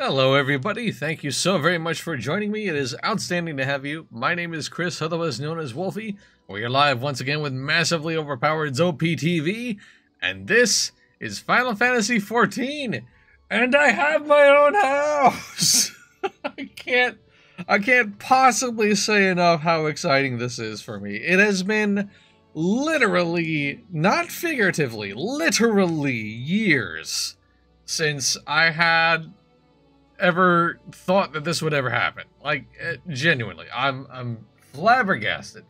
Hello everybody, thank you so very much for joining me. It is outstanding to have you. My name is Chris, otherwise known as Wolfie. We are live once again with massively overpowered ZOPTV, and this is Final Fantasy XIV, and I have my own house! I can't possibly say enough how exciting this is for me. It has been literally, not figuratively, literally years since I had ever thought that this would ever happen. Like, genuinely, I'm flabbergasted.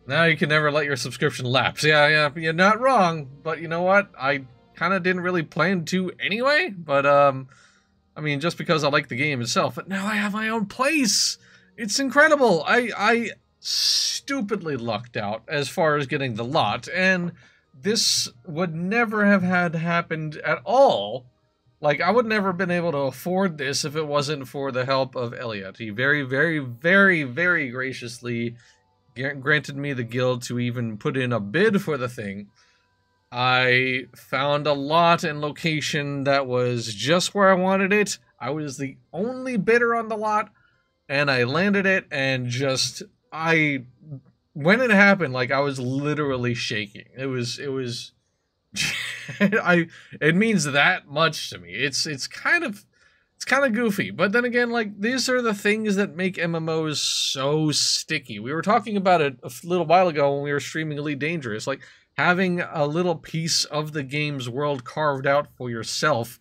Now you can never let your subscription lapse. Yeah, you're not wrong, but you know what? I kind of didn't really plan to anyway, but, I mean, just because I like the game itself, but now I have my own place! It's incredible! I stupidly lucked out as far as getting the lot, and this would never have had happened at all. Like, I would never have been able to afford this if it wasn't for the help of Elliot. He very, very, very, very graciously granted me the guild to even put in a bid for the thing. I found a lot and location that was just where I wanted it. I was the only bidder on the lot, and I landed it, and just, when it happened, like, I was literally shaking. It was it means that much to me. It's kind of goofy, but then again, like, these are the things that make MMOs so sticky. We were talking about it a little while ago when we were streaming Elite Dangerous. Like, having a little piece of the game's world carved out for yourself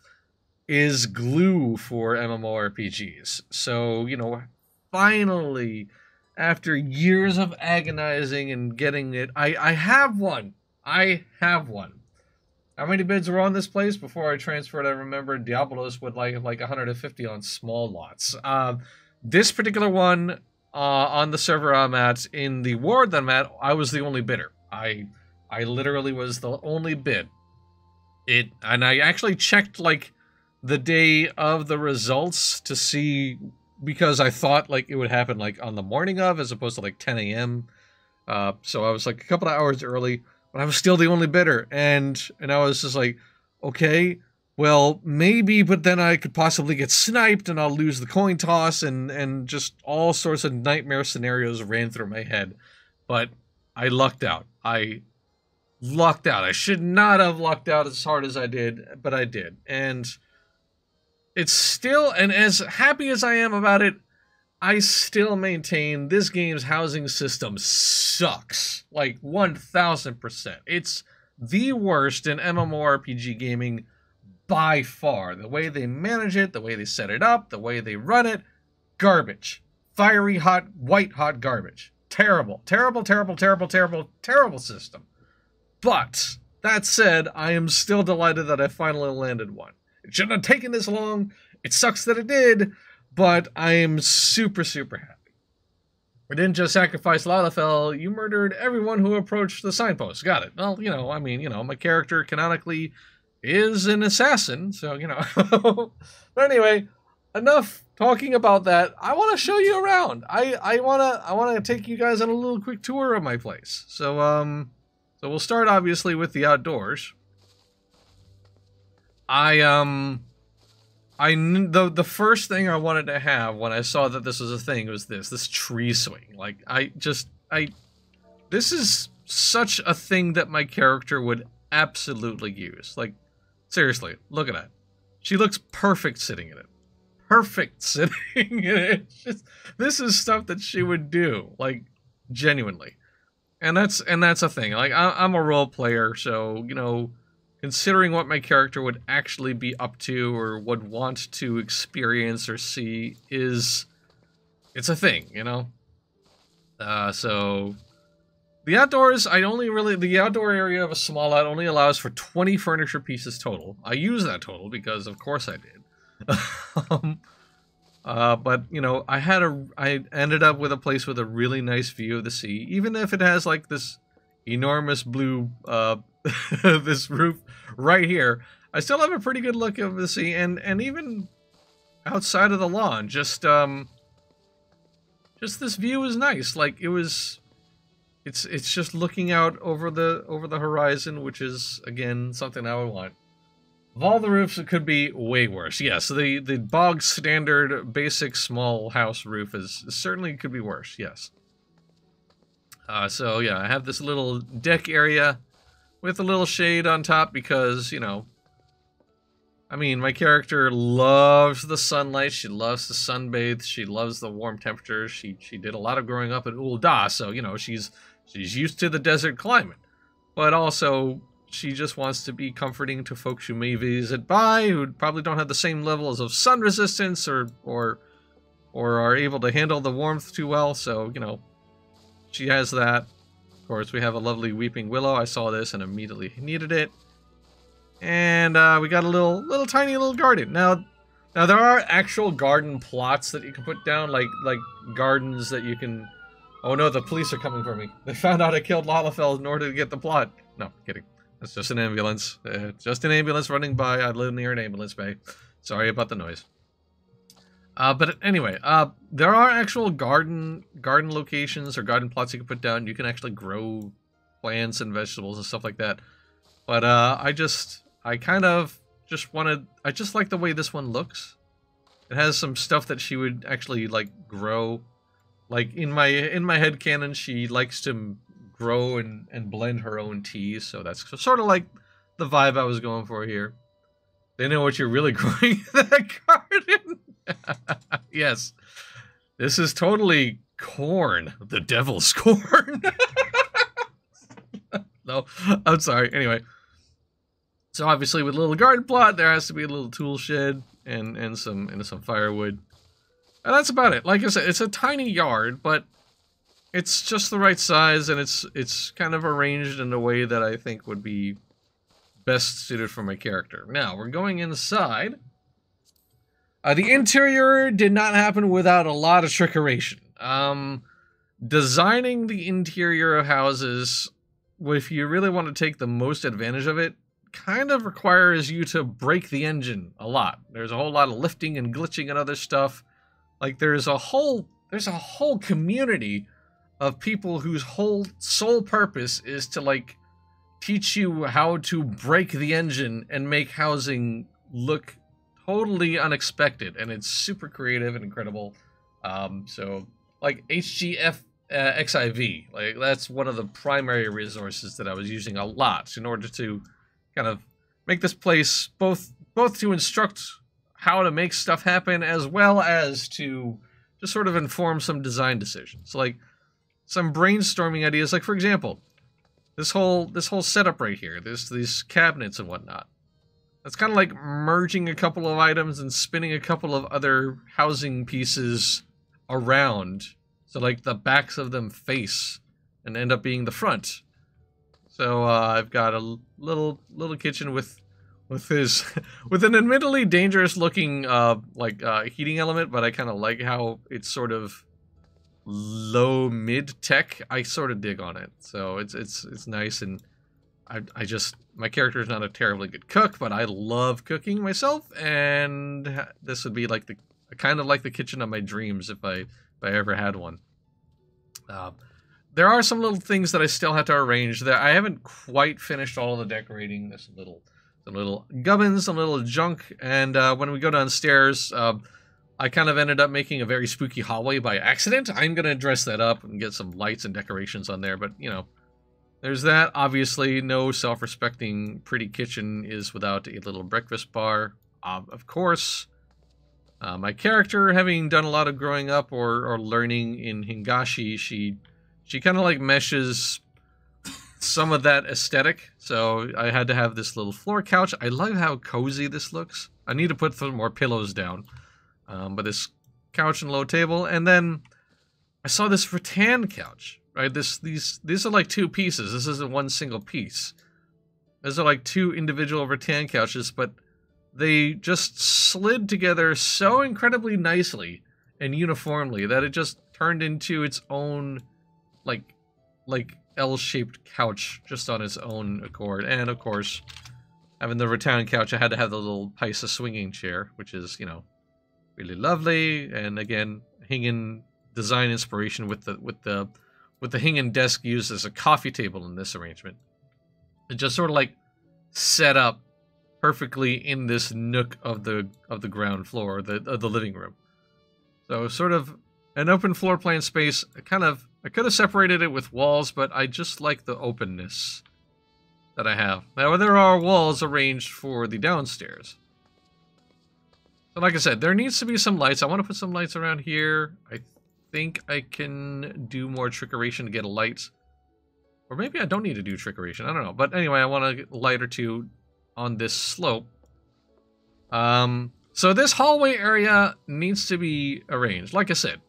is glue for MMORPGs. So, you know, finally, after years of agonizing and getting it, I have one. I have one. How many bids were on this place before I transferred? I remember Diablos would like 150 on small lots. This particular one, on the server I'm at, in the ward that I'm at, I was the only bidder. I literally was the only bid. And I actually checked, like, the day of the results to see, because I thought, like, it would happen, like, on the morning of, as opposed to, like, 10 a.m. So I was, like, a couple of hours early. But I was still the only bidder, and I was just like, okay, well, maybe, but then I could possibly get sniped, and I'll lose the coin toss, and just all sorts of nightmare scenarios ran through my head. But I lucked out. I lucked out. I should not have lucked out as hard as I did, but I did. And it's still, and as happy as I am about it, I still maintain this game's housing system sucks. Like, 1000%. It's the worst in MMORPG gaming by far. The way they manage it, the way they set it up, the way they run it, garbage. Fiery hot, white hot garbage. Terrible, terrible, terrible, terrible, terrible, terrible system. But, that said, I am still delighted that I finally landed one. It shouldn't have taken this long. It sucks that it did. But I am super, super happy. We didn't just sacrifice Lalafell, you murdered everyone who approached the signpost. Got it. Well, you know, I mean, you know, my character canonically is an assassin, so, you know. But anyway, enough talking about that. I want to show you around. I wanna take you guys on a little quick tour of my place. So, so we'll start, obviously, with the outdoors. The first thing I wanted to have when I saw that this was a thing was this tree swing. Like, this is such a thing that my character would absolutely use. Like, seriously, look at that. She looks perfect sitting in it. Perfect sitting in it. This is stuff that she would do, like, genuinely. And that's a thing. Like, I'm a role player, so, you know, considering what my character would actually be up to or would want to experience or see it's a thing, you know? So, the outdoors, the outdoor area of a small lot only allows for 20 furniture pieces total. I use that total because, of course, I did. But, you know, I ended up with a place with a really nice view of the sea, even if it has, like, this enormous blue, this roof right here. I still have a pretty good look of the sea, and even outside of the lawn, just this view is nice. Like, it's just looking out over the horizon, which is, again, something I would want. Of all the roofs, it could be way worse. Yes, the bog standard basic small house roof is certainly could be worse. Yes. So yeah, I have this little deck area with a little shade on top because, you know, I mean, my character loves the sunlight. She loves to sunbathe. She loves the warm temperatures. She did a lot of growing up in Ul'dah, so, you know, she's used to the desert climate. But also, she just wants to be comforting to folks who may visit by, who probably don't have the same levels of sun resistance or are able to handle the warmth too well. So, you know, she has that. Of course, we have a lovely weeping willow. I saw this and immediately needed it. And we got a little tiny little garden. Now there are actual garden plots that you can put down, like gardens that you can. Oh no, the police are coming for me. They found out I killed Lalafell in order to get the plot. No, kidding. That's just an ambulance. Just an ambulance running by. I live near an ambulance bay. Sorry about the noise. But anyway, there are actual garden locations or garden plots you can put down. You can actually grow plants and vegetables and stuff like that. But I just like the way this one looks. It has some stuff that she would actually like grow. Like in my headcanon, she likes to grow and blend her own teas, so that's sort of like the vibe I was going for here. They know what you're really growing in that garden. Yes. This is totally corn. The devil's corn. No, I'm sorry. Anyway. So obviously with a little garden plot, there has to be a little tool shed and some firewood. And that's about it. Like I said, it's a tiny yard, but it's just the right size, and it's kind of arranged in a way that I think would be best suited for my character. Now, we're going inside. The interior did not happen without a lot of trickeration. Designing the interior of houses, if you really want to take the most advantage of it, kind of requires you to break the engine a lot. There's a whole lot of lifting and glitching and other stuff. Like there's a whole community of people whose whole sole purpose is to like teach you how to break the engine and make housing look totally unexpected, and it's super creative and incredible. So like HGF XIV, like that's one of the primary resources that I was using a lot in order to kind of make this place both to instruct how to make stuff happen, as well as to just sort of inform some design decisions, like some brainstorming ideas. Like for example, this whole setup right here, these cabinets and whatnot. That's kind of like merging a couple of items and spinning a couple of other housing pieces around, so like the backs of them face and end up being the front. So I've got a little kitchen with an admittedly dangerous looking heating element, but I kind of like how it's sort of low mid tech. I sort of dig on it, so it's nice. And my character is not a terribly good cook, but I love cooking myself, and this would be like kind of like the kitchen of my dreams if I ever had one. There are some little things that I still have to arrange. That I haven't quite finished all of the decorating. There's some little gubbins, some little junk, and when we go downstairs, I kind of ended up making a very spooky hallway by accident. I'm gonna dress that up and get some lights and decorations on there, but you know, there's that. Obviously, no self-respecting pretty kitchen is without a little breakfast bar. Of course, my character, having done a lot of growing up or learning in Hingashi, she kind of like meshes some of that aesthetic. So I had to have this little floor couch. I love how cozy this looks. I need to put some more pillows down. But this couch and low table, and then I saw this rattan couch. Right, these are like two pieces. This isn't one single piece. These are like two individual rattan couches, but they just slid together so incredibly nicely and uniformly that it just turned into its own like L-shaped couch just on its own accord. And of course, having the rattan couch, I had to have the little Paisa swinging chair, which is, you know, really lovely. And again, Hingen design inspiration with the Hingen desk used as a coffee table in this arrangement. It just sort of like set up perfectly in this nook of the ground floor, of the living room. So sort of an open floor plan space. I could have separated it with walls, but I just like the openness that I have. Now there are walls arranged for the downstairs. So like I said, there needs to be some lights. I want to put some lights around here. I think I can do more trickeration to get a light. Or maybe I don't need to do trickeration. I don't know. But anyway, I want a light or two on this slope. So this hallway area needs to be arranged. Like I said,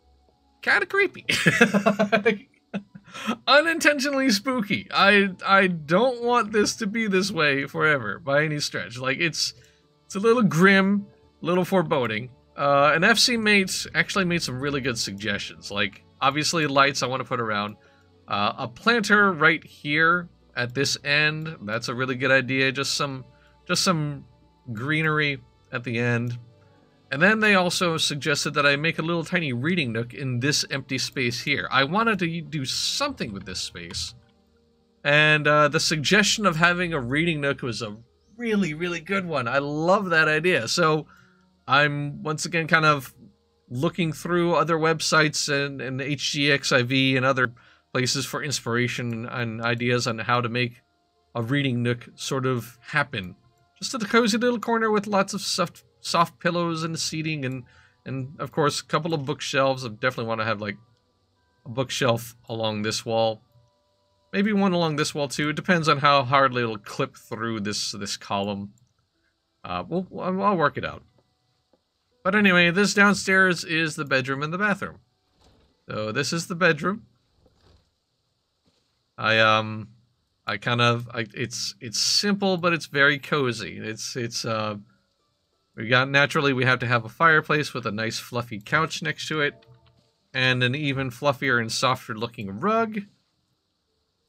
kind of creepy. Unintentionally spooky. I don't want this to be this way forever by any stretch. Like it's a little grim, a little foreboding. An FC mate actually made some really good suggestions. Like obviously lights I want to put around. A planter right here at this end. That's a really good idea. Just some greenery at the end. And then they also suggested that I make a little tiny reading nook in this empty space here. I wanted to do something with this space. And the suggestion of having a reading nook was a really, really good one. I love that idea. So I'm once again kind of looking through other websites and HGXIV and other places for inspiration and ideas on how to make a reading nook sort of happen. Just a cozy little corner with lots of soft pillows and seating and of course a couple of bookshelves. I definitely want to have like a bookshelf along this wall. Maybe one along this wall too. It depends on how hardly it'll clip through this column. I'll work it out. But anyway, this downstairs is the bedroom and the bathroom. So this is the bedroom. It's simple, but it's very cozy. Naturally we have to have a fireplace with a nice fluffy couch next to it, and an even fluffier and softer looking rug.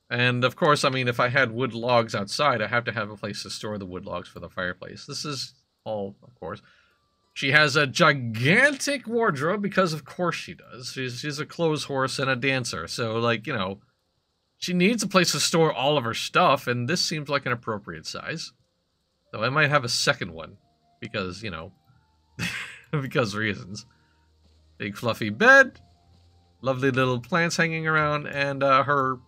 And of course, I mean, if I had wood logs outside, I have to have a place to store the wood logs for the fireplace. This is all, of course. She has a gigantic wardrobe, because of course she does. She's a clothes horse and a dancer, so like, you know, she needs a place to store all of her stuff, and this seems like an appropriate size. So I might have a second one, because, you know, because reasons. Big fluffy bed, lovely little plants hanging around, and her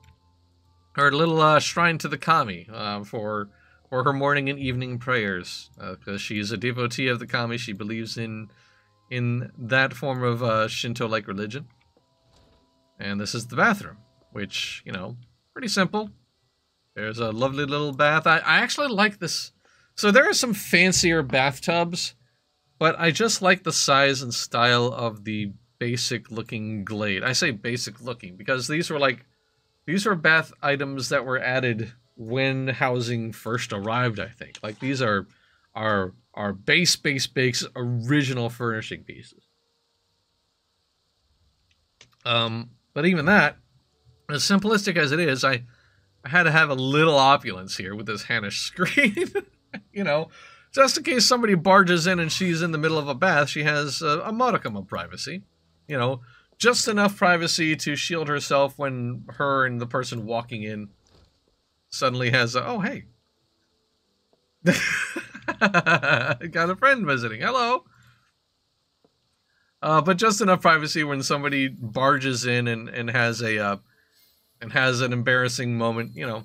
little shrine to the kami for her morning and evening prayers, because she's a devotee of the kami. She believes in that form of Shinto-like religion. And this is the bathroom, which, you know, pretty simple. There's a lovely little bath. I actually like this. So there are some fancier bathtubs, but I just like the size and style of the basic looking Glade. I say basic looking because these were bath items that were added when housing first arrived, I think. Like these are base original furnishing pieces. But even that, as simplistic as it is, I had to have a little opulence here with this Hanish screen. You know, just in case somebody barges in and she's in the middle of a bath, she has a modicum of privacy. You know, just enough privacy to shield herself when her and the person walking in suddenly has a, oh, hey. Got a friend visiting. Hello. But just enough privacy when somebody barges in and has an embarrassing moment, you know.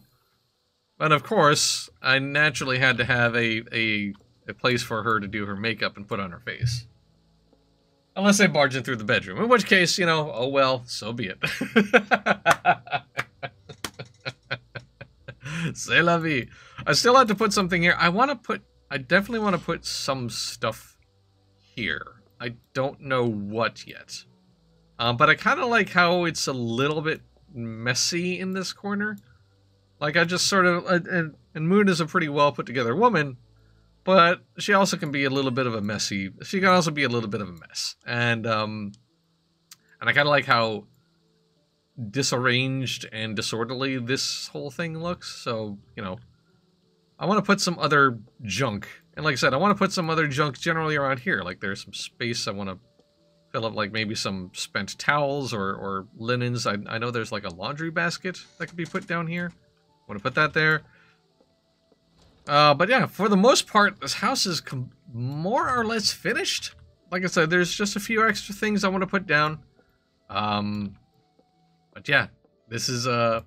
And of course, I naturally had to have a place for her to do her makeup and put on her face. Unless they barge in through the bedroom, in which case, you know, oh well, so be it. C'est la vie. I still had to put something here. I definitely want to put some stuff here. I don't know what yet. But I kind of like how it's a little bit messy in this corner. Like, I just sort of... and Moon is a pretty well put together woman, but she also can be a little bit of a messy... She can also be a little bit of a mess. And I kind of like how disarranged and disorderly this whole thing looks. So, you know, I want to put some other junk. And like I said, I want to put some other junk generally around here. Like, there's some space I want to fill up, like maybe some spent towels or linens. I know there's like a laundry basket that could be put down here. Want to put that there. But yeah, for the most part, this house is more or less finished. Like I said, there's just a few extra things I want to put down. But yeah, this is a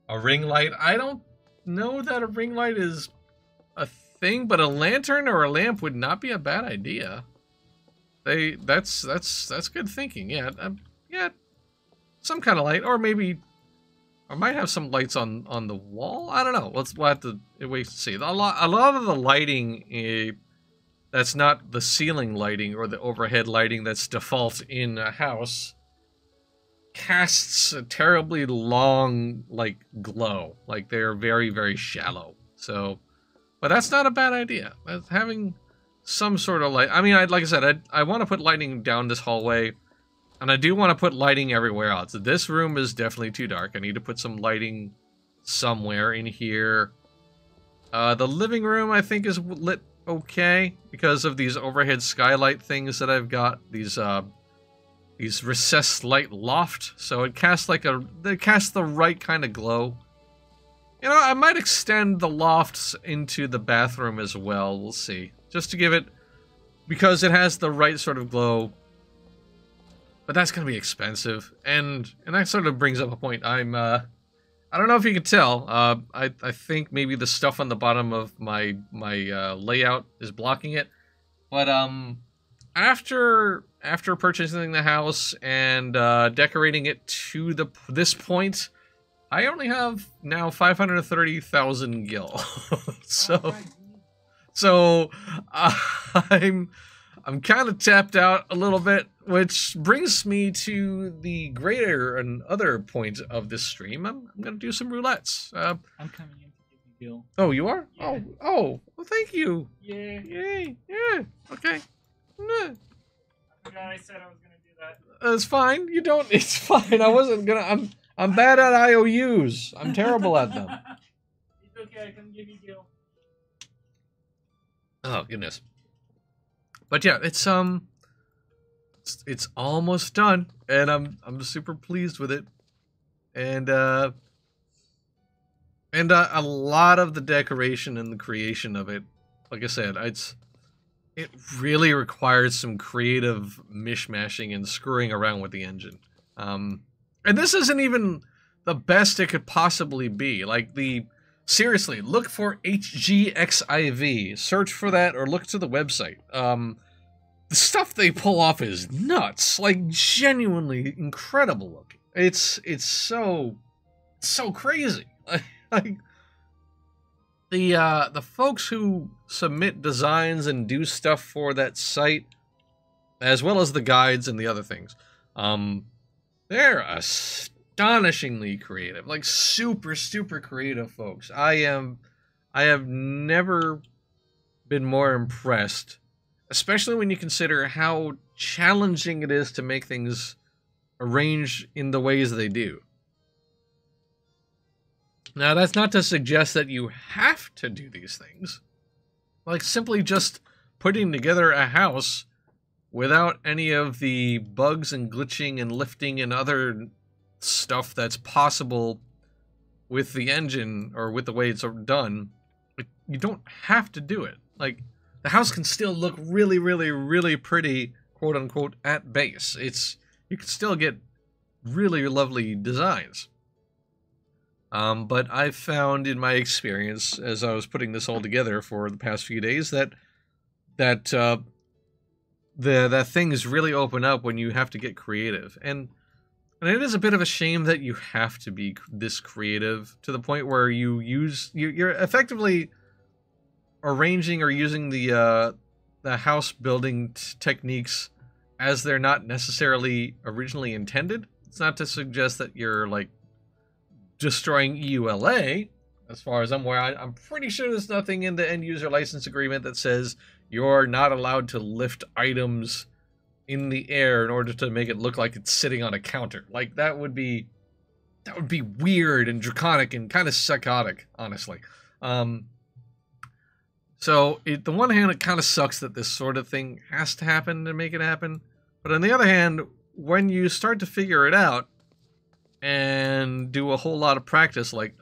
ring light. I don't know that a ring light is a thing, but a lantern or a lamp would not be a bad idea. That's good thinking. Yeah, yeah, some kind of light, or maybe I might have some lights on the wall. I don't know. We'll have to wait to see. A lot of the lighting, that's not the ceiling lighting or the overhead lighting that's default in a house, casts a terribly long, like, glow. Like, they're very, very shallow. So, but that's not a bad idea. Having some sort of light. I mean, like I said, I want to put lighting down this hallway, and I do want to put lighting everywhere else. This room is definitely too dark. I need to put some lighting somewhere in here. The living room, I think, is lit okay because of these overhead skylight things that I've got. These recessed light loft, so it casts they cast the right kind of glow. You know, I might extend the lofts into the bathroom as well. We'll see, just to give it, because it has the right sort of glow. But that's gonna be expensive, and that sort of brings up a point. I don't know if you can tell. I think maybe the stuff on the bottom of my layout is blocking it, but after purchasing the house and decorating it to this point, I only have now 530,000 gil. so I'm kind of tapped out a little bit, which brings me to the greater and other point of this stream. I'm gonna do some roulettes. I'm coming in to give you gil. Oh, you are? Yeah. Oh, well, thank you. Yeah. Yay, yeah, okay. I forgot I said I was gonna do that. It's fine. You don't. It's fine. I wasn't gonna. I'm bad at IOUs. I'm terrible at them. It's okay. I can give you gil. Oh goodness. But yeah, it's almost done, and I'm super pleased with it, and a lot of the decoration and the creation of it, like I said, it really requires some creative mishmashing and screwing around with the engine. And this isn't even the best it could possibly be. Like, seriously, look for HGXIV. Search for that or look to the website. The stuff they pull off is nuts. Like, genuinely incredible looking. It's so crazy. Like, the folks who submit designs and do stuff for that site, as well as the guides and the other things, they're astonishingly creative. Like, super creative folks. I have never been more impressed, especially when you consider how challenging it is to make things arrange in the ways they do. Now, that's not to suggest that you have to do these things. Like, simply just putting together a house without any of the bugs and glitching and lifting and other stuff that's possible with the engine or with the way it's done, you don't have to do it. Like, the house can still look really pretty, quote unquote, at base. You can still get really lovely designs. But I've found in my experience, as I was putting this all together for the past few days, that things really open up when you have to get creative. And it is a bit of a shame that you have to be this creative to the point where you're effectively arranging or using the house building techniques as they're not necessarily originally intended. It's not to suggest that you're, like, destroying EULA. As far as I'm aware, I'm pretty sure there's nothing in the end user license agreement that says you're not allowed to lift items in the air in order to make it look like it's sitting on a counter. Like, that would be weird and draconic and kind of psychotic, honestly. So, the one hand, it kind of sucks that this sort of thing has to happen to make it happen. But on the other hand, when you start to figure it out and do a whole lot of practice, like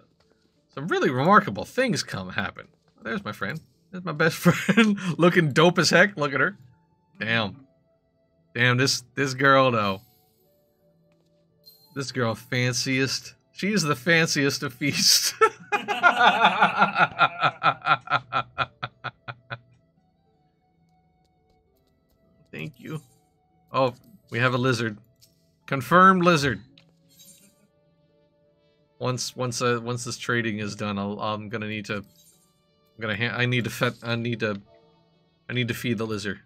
some really remarkable things happen. There's my friend. There's my best friend. Looking dope as heck. Look at her. Damn. Damn, this girl, though. This girl, fanciest. She's the fanciest of feasts. Thank you. Oh, we have a lizard. Confirmed lizard. Once this trading is done, I'm gonna need to. I need to feed the lizard.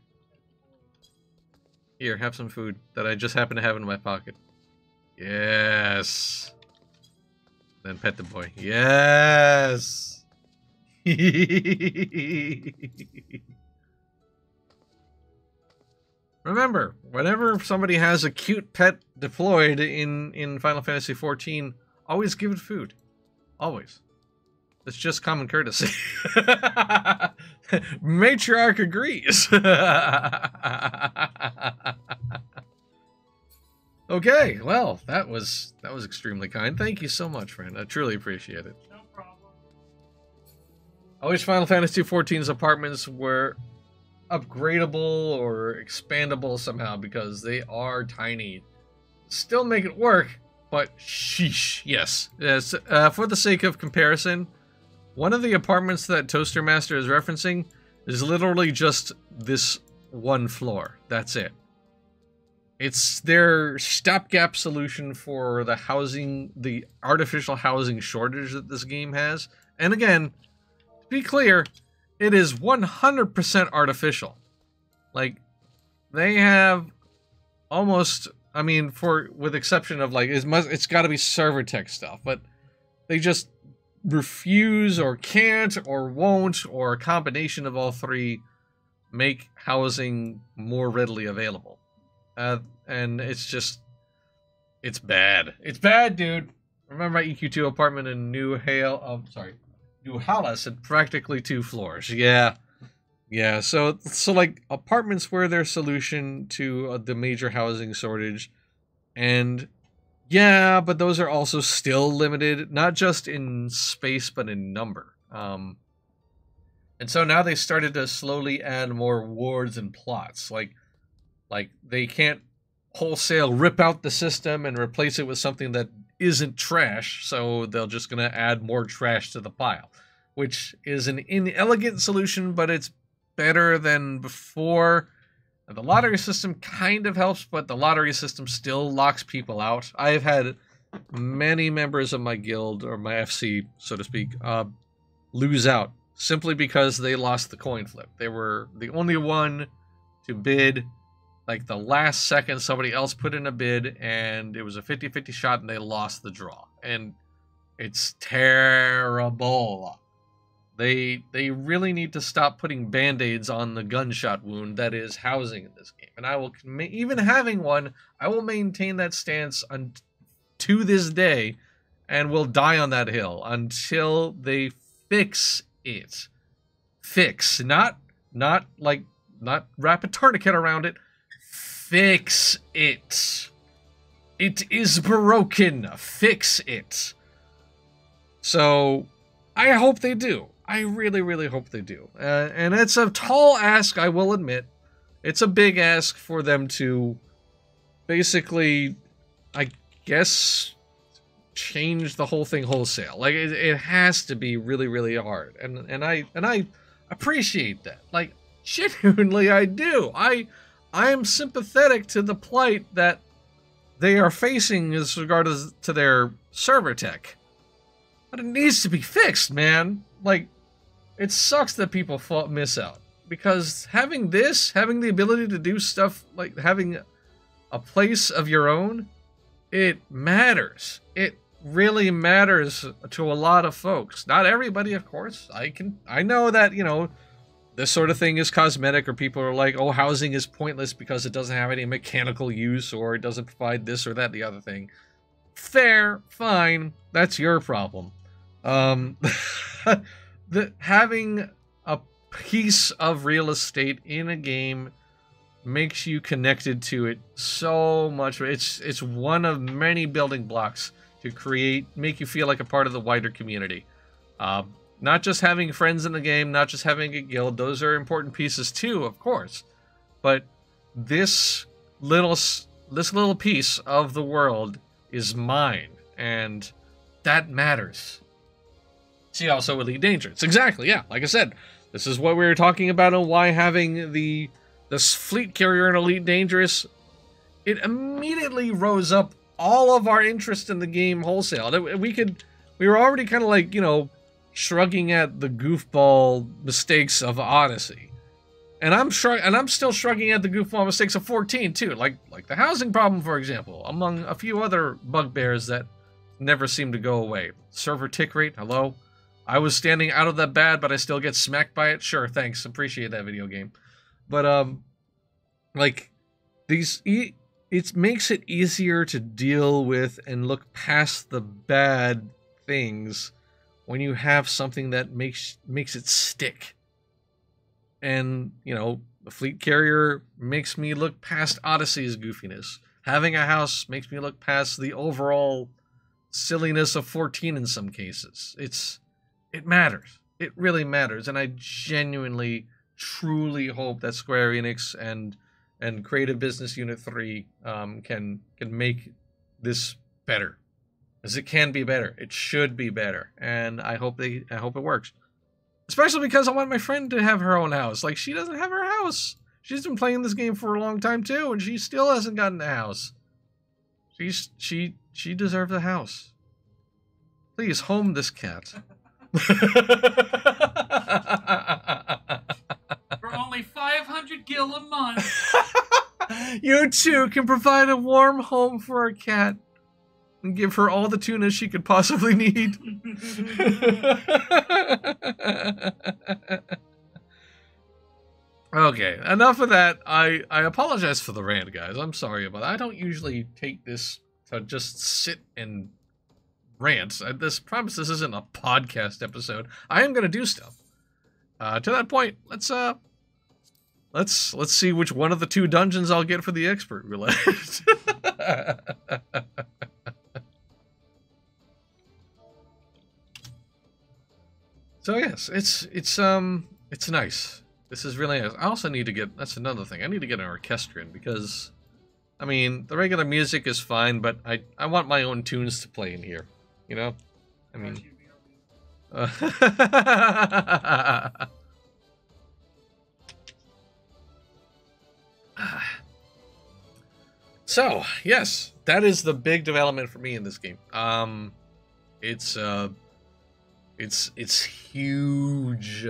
Here, have some food that I just happen to have in my pocket. Yes. Then pet the boy. Yes. Remember, whenever somebody has a cute pet deployed in Final Fantasy XIV, always give it food. Always. It's just common courtesy. Matriarch agrees. Okay, well, that was extremely kind. Thank you so much, friend. I truly appreciate it. No problem. I wish Final Fantasy XIV's apartments were upgradable or expandable somehow, because they are tiny. Still make it work, but sheesh. Yes. For the sake of comparison, one of the apartments that Toaster Master is referencing is literally just this one floor. That's it. It's their stopgap solution for the artificial housing shortage that this game has. And again, to be clear, it is 100% artificial. Like, they have almost, I mean, with exception of like, it's got to be server tech stuff, but they just refuse or can't or won't, or a combination of all three, make housing more readily available. And it's just, it's bad. It's bad, dude. Remember my EQ2 apartment in New Halas had practically 2 floors. Yeah. Yeah, so like apartments were their solution to the major housing shortage. And yeah, but those are also still limited, not just in space, but in number. And so now they started to slowly add more wards and plots. Like they can't wholesale rip out the system and replace it with something that isn't trash, so they're just going to add more trash to the pile, which is an inelegant solution, but it's better than before. The lottery system kind of helps, but the lottery system still locks people out. I've had many members of my guild, or my FC, so to speak, lose out simply because they lost the coin flip. They were the only one to bid. Like, the last second, somebody else put in a bid, and it was a 50-50 shot, and they lost the draw. And it's terrible. They really need to stop putting band-aids on the gunshot wound that is housing in this game. And I will, even having one, I will maintain that stance to this day, and will die on that hill until they fix it. Fix, not wrap a tourniquet around it. Fix it. It is broken. Fix it. So, I hope they do. I really, really hope they do. And it's a tall ask, I will admit. It's a big ask for them to basically, I guess, change the whole thing wholesale. Like, it has to be really, really hard. And I appreciate that. Like, genuinely, I do. I am sympathetic to the plight that they are facing as regards to their server tech. But it needs to be fixed, man. Like, it sucks that people miss out. Because having the ability to do stuff, like having a place of your own, it matters. It really matters to a lot of folks. Not everybody, of course. I know that, you know, this sort of thing is cosmetic, or people are like, oh, housing is pointless because it doesn't have any mechanical use, or it doesn't provide this or that, the other thing. Fair, fine, that's your problem. Having a piece of real estate in a game makes you connected to it so much. It's one of many building blocks to make you feel like a part of the wider community. Not just having friends in the game, not just having a guild. Those are important pieces too, of course. But this little piece of the world is mine, and that matters. See, also Elite Dangerous. Exactly, yeah. Like I said, this is what we were talking about and why having this fleet carrier in Elite Dangerous, it immediately rose up all of our interest in the game wholesale. We were already kind of like, you know, shrugging at the goofball mistakes of Odyssey. And I'm still shrugging at the goofball mistakes of 14 too, like the housing problem, for example, among a few other bugbears that never seem to go away. Server tick rate, hello? I was standing out of that bad, but I still get smacked by it. Sure, thanks, appreciate that video game. But like it makes it easier to deal with and look past the bad things when you have something that makes it stick. And, you know, the fleet carrier makes me look past Odyssey's goofiness. Having a house makes me look past the overall silliness of 14 in some cases. It matters. It really matters. And I genuinely, truly hope that Square Enix and Creative Business Unit 3 can make this better. As it can be better. It should be better. And I hope it works. Especially because I want my friend to have her own house. Like, she doesn't have her house. She's been playing this game for a long time too, and she still hasn't gotten a house. She deserves a house. Please home this cat. For only 500 gil a month. You too can provide a warm home for our cat and give her all the tuna she could possibly need. Okay, enough of that. I apologize for the rant, guys. I'm sorry about it. I don't usually take this to just sit and rant. This promise this isn't a podcast episode. I am gonna do stuff. To that point, let's see which one of the two dungeons I'll get for the expert roulette. So yes, it's nice. This is really nice. I also need to get, that's another thing, I need to get an orchestrion because, I mean, the regular music is fine, but I want my own tunes to play in here, you know? I mean... So, yes, that is the big development for me in this game. It's huge.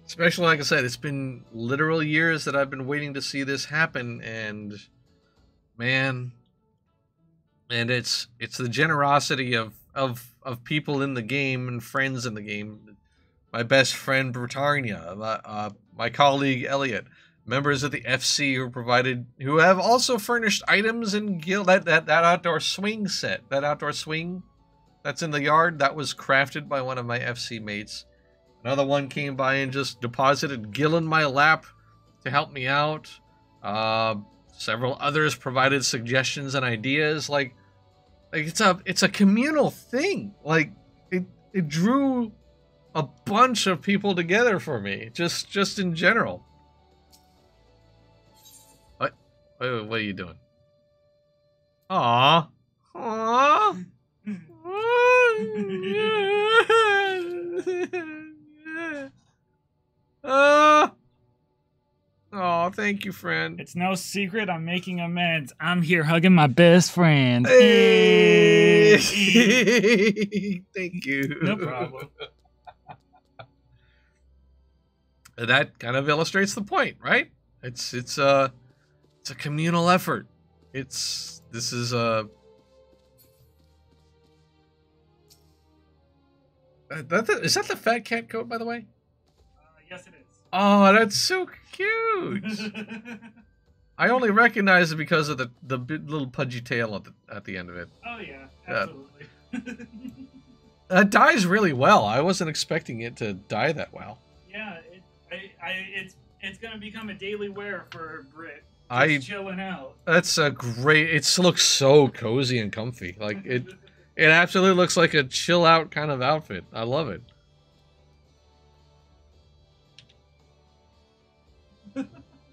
Especially, like I said, it's been literal years that I've been waiting to see this happen, and man, and it's the generosity of people in the game and friends in the game. My best friend Britannia, my colleague Elliot, members of the FC who have also furnished items and guild that outdoor swing set, that outdoor swing that's in the yard, that was crafted by one of my FC mates. Another one came by and just deposited gil in my lap to help me out. Several others provided suggestions and ideas. Like it's a communal thing. Like it drew a bunch of people together for me, just in general. What are you doing? Aww. Aww. Oh, thank you, friend. It's no secret I'm making amends. I'm here hugging my best friend. Hey. Thank you. No problem. That kind of illustrates the point, right? It's a communal effort. Is that the fat cat coat, by the way? Yes, it is. Oh, that's so cute. I only recognize it because of the little pudgy tail at the end of it. Oh yeah, absolutely. That dyes really well. I wasn't expecting it to dye that well. Yeah, it's gonna become a daily wear for Brit. Just chilling out. That's a great. It looks so cozy and comfy. Like It absolutely looks like a chill out kind of outfit. I love it.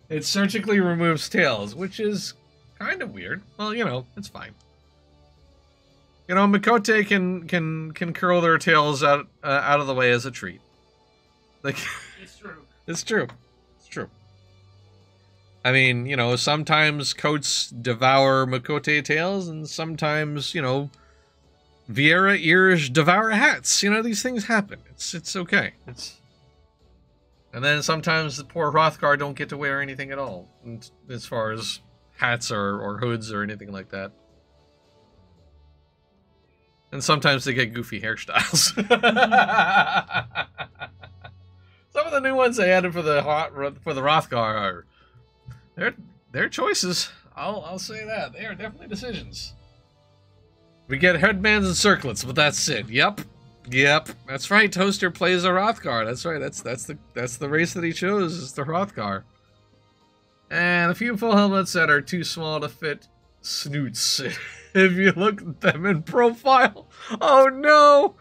It surgically removes tails, which is kind of weird. Well, you know, it's fine. You know, Mikote can curl their tails out of the way as a treat. Like, It's true. it's true. It's true. I mean, you know, sometimes coats devour Mikote tails, and sometimes, you know, Vieira ears devour hats. You know, these things happen. It's okay. And then sometimes the poor Hrothgar don't get to wear anything at all, as far as hats or hoods or anything like that. And sometimes they get goofy hairstyles. Some of the new ones they added for the Hrothgar are they're choices. I'll say that they are definitely decisions. We get headbands and circlets, but that's it. Yep. That's right. Toaster plays a Hrothgar. That's right. That's the race that he chose. Is the Hrothgar. And a few full helmets that are too small to fit snoots. If you look at them in profile. Oh no!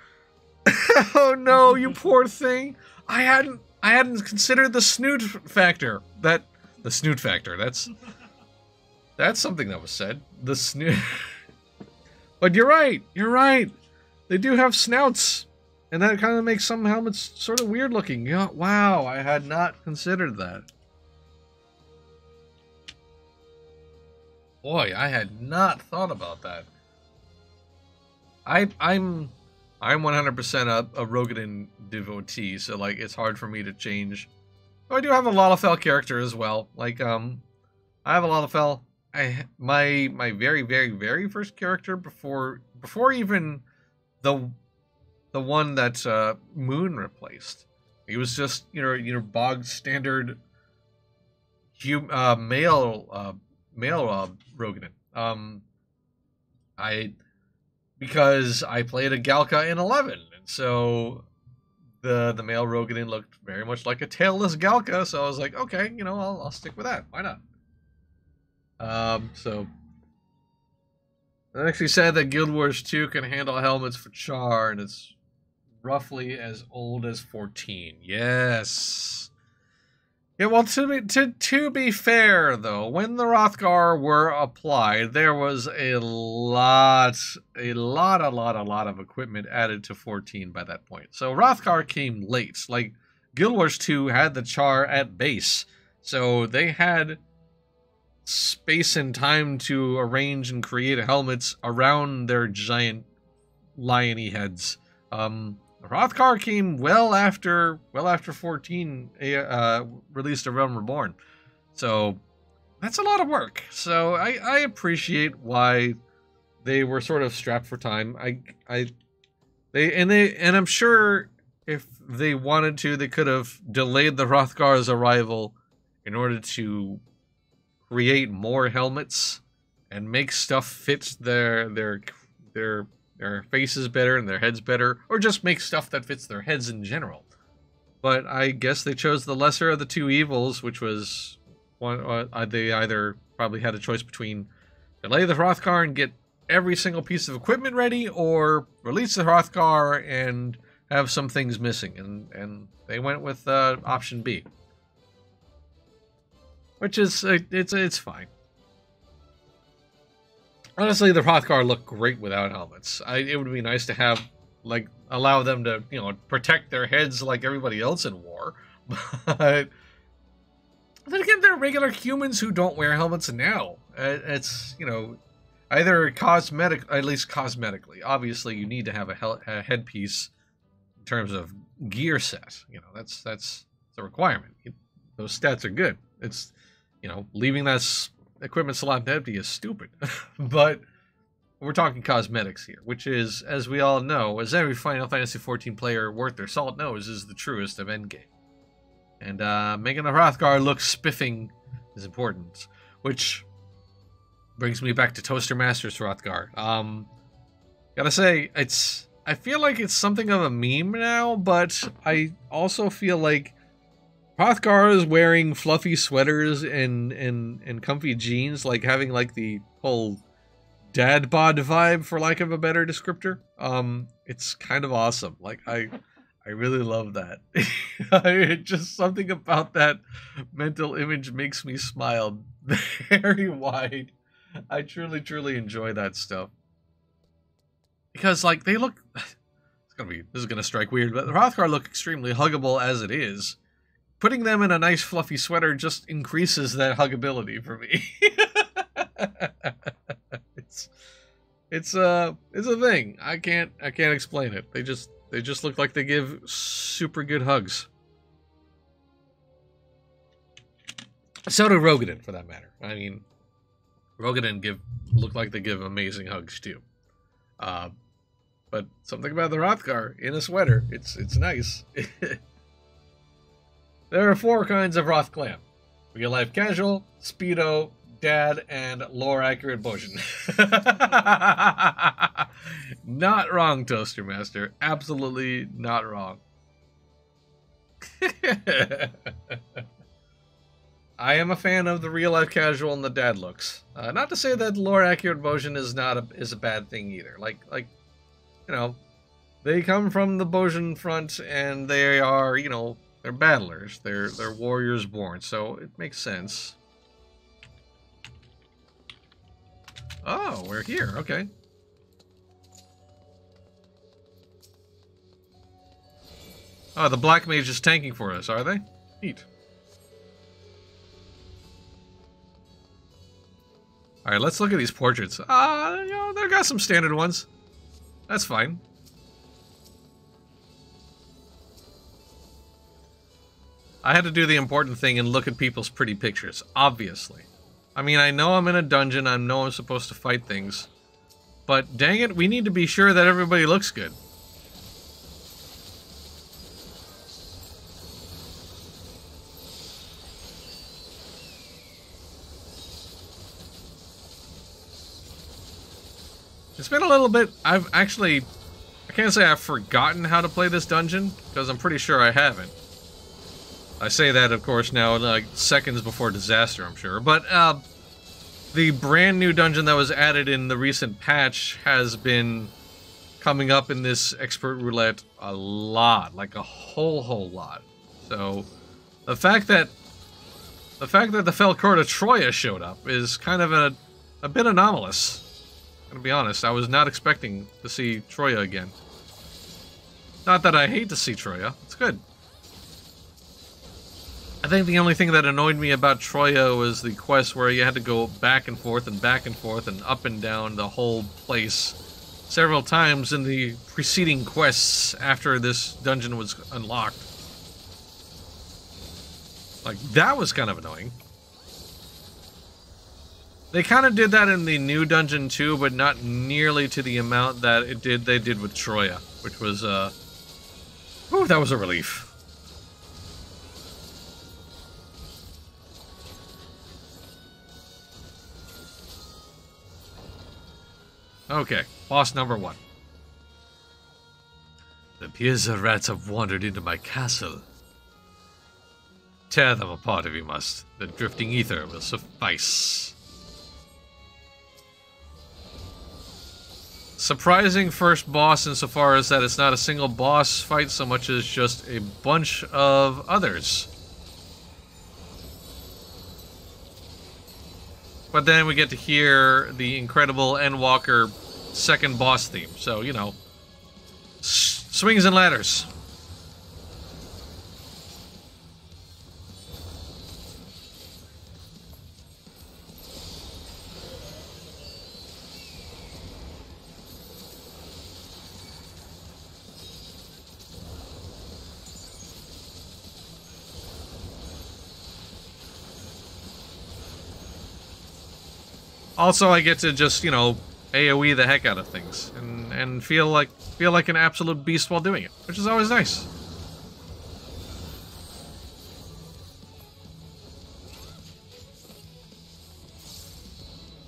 Oh no! You poor thing. I hadn't considered the snoot factor. The snoot factor. That's something that was said. The snoot. But you're right. They do have snouts, and that kind of makes some helmets sort of weird looking. Yeah, wow, I had not considered that. Boy, I had not thought about that. I'm 100% a Rogadin devotee, so like it's hard for me to change. I do have a Lalafell character as well. Like I have a Lalafell. My very, very, very first character before even the one that Moon replaced. He was just you know bog standard male Rogadin. Because I played a Galka in 11, and so the male Rogadin looked very much like a tailless Galka, so I was like, okay, you know, I'll stick with that. Why not? So it actually said that Guild Wars 2 can handle helmets for Char, and it's roughly as old as 14. Yes. Yeah, well, to be fair, though, when the Hrothgar were applied, there was a lot of equipment added to 14 by that point. So Hrothgar came late. Like, Guild Wars 2 had the Char at base, so they had space and time to arrange and create helmets around their giant lion-y heads. Hrothgar came well after 14 released A Realm Reborn. So that's a lot of work. So I appreciate why they were sort of strapped for time. And I'm sure if they wanted to, they could have delayed the Hrothgar's arrival in order to create more helmets and make stuff fit their faces better and their heads better, or just make stuff that fits their heads in general. But I guess they chose the lesser of the two evils, which was one. They either probably had a choice between delay the Hrothgar and get every single piece of equipment ready, or release the Hrothgar and have some things missing, and they went with option B, which is it's fine. Honestly, the Hrothgar looked great without helmets. It would be nice to have, like, allow them to, you know, protect their heads like everybody else in war. But then again, they're regular humans who don't wear helmets now. It's, you know, either at least cosmetically. Obviously, you need to have a headpiece in terms of gear set. You know, that's a requirement. Those stats are good. It's, you know, leaving that equipment slot empty is stupid. But we're talking cosmetics here, which is, as we all know, as every Final Fantasy XIV player worth their salt knows, is the truest of endgame. And making the Hrothgar look spiffing is important, which brings me back to Toaster Master's Hrothgar. Gotta say, I feel like it's something of a meme now, but I also feel like Hrothgar is wearing fluffy sweaters and comfy jeans, like having like the whole dad bod vibe, for lack of a better descriptor. It's kind of awesome. Like, I really love that. Just something about that mental image makes me smile very wide. I truly, truly enjoy that stuff. Because, like, they look... This is gonna strike weird, but the Hrothgar look extremely huggable as it is. Putting them in a nice fluffy sweater just increases that huggability for me. It's a thing. I can't explain it. They just look like they give super good hugs. So do Rogadin, for that matter. I mean, Rogadin look like they give amazing hugs too. But something about the Hrothgar in a sweater, it's nice. There are 4 kinds of Hroth clan: real life casual, speedo, dad, and lore accurate Bojin. Not wrong, Toaster Master. Absolutely not wrong. I am a fan of the real life casual and the dad looks. Not to say that lore accurate Bojin is a bad thing either. Like you know, they come from the Bojin front and they are, you know, they're battlers. They're warriors born, so it makes sense. Oh, we're here. Okay. Oh, the Black Mage is tanking for us, are they? Neat. Alright, let's look at these portraits. You know, they've got some standard ones. That's fine. I had to do the important thing and look at people's pretty pictures, obviously. I mean, I know I'm in a dungeon, I know I'm supposed to fight things, but dang it, we need to be sure that everybody looks good. It's been a little bit. I can't say I've forgotten how to play this dungeon, because I'm pretty sure I haven't. I say that, of course, now, like, seconds before disaster, I'm sure. But, the brand new dungeon that was added in the recent patch has been coming up in this expert roulette a lot. Like, a whole lot. So, the fact that the Felcourt of Troya showed up is kind of a bit anomalous. I'm gonna be honest, I was not expecting to see Troya again. Not that I hate to see Troya, it's good. I think the only thing that annoyed me about Troya was the quest where you had to go back and forth and up and down the whole place several times in the preceding quests after this dungeon was unlocked. Like, that was kind of annoying. They kind of did that in the new dungeon too, but not nearly to the amount that they did with Troya, which was, whew, that was a relief. Okay, boss number 1. The Piezza rats have wandered into my castle. Tear them apart if you must. The drifting ether will suffice. Surprising first boss insofar as that it's not a single boss fight so much as just a bunch of others. But then we get to hear the incredible Endwalker second boss theme. So, you know, swings and ladders. Also, I get to just, you know, AoE the heck out of things and feel like an absolute beast while doing it, which is always nice.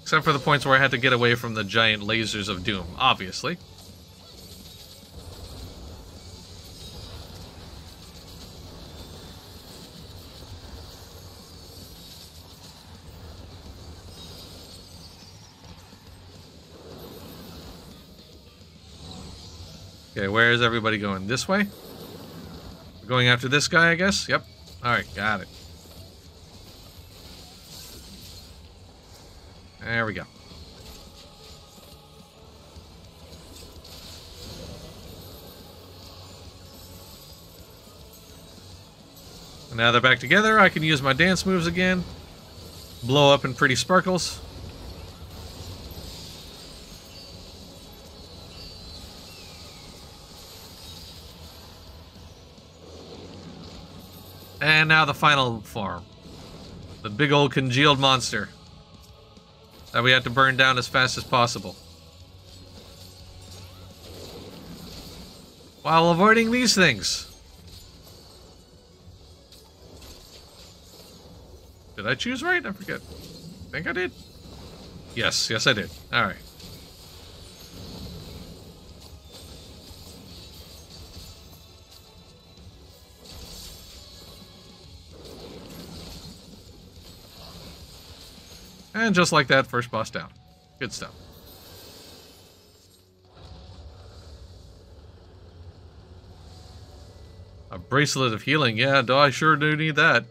Except for the points where I had to get away from the giant lasers of doom, obviously. Okay, where is everybody going? This way? We're going after this guy, I guess? Yep. Alright, got it. There we go. And now they're back together. I can use my dance moves again. Blow up in pretty sparkles. And now the final form. The big old congealed monster that we have to burn down as fast as possible, while avoiding these things. Did I choose right? I forget. I think I did. Yes, I did. Alright. And just like that, first boss down. Good stuff. A bracelet of healing. Yeah, I sure do need that.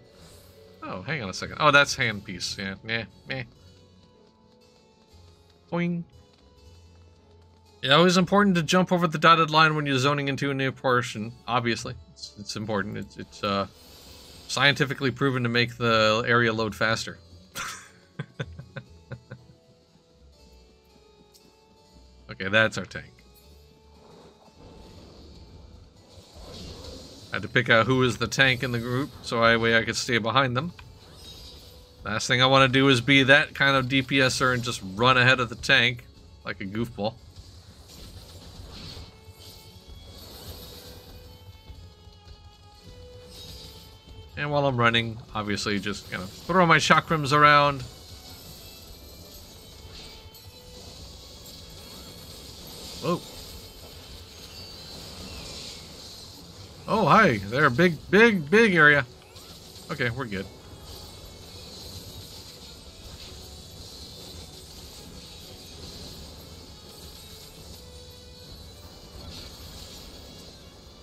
Oh, hang on a second. Oh, that's handpiece. Yeah, meh. Boing. Yeah, always important to jump over the dotted line when you're zoning into a new portion. Obviously, it's important. It's scientifically proven to make the area load faster. Okay, that's our tank. I had to pick out who is the tank in the group, so that way I could stay behind them. Last thing I want to do is be that kind of DPSer and just run ahead of the tank like a goofball. And while I'm running, obviously just kind of throw my chakrams around. Whoa. Oh, hi. There, big area. Okay, we're good.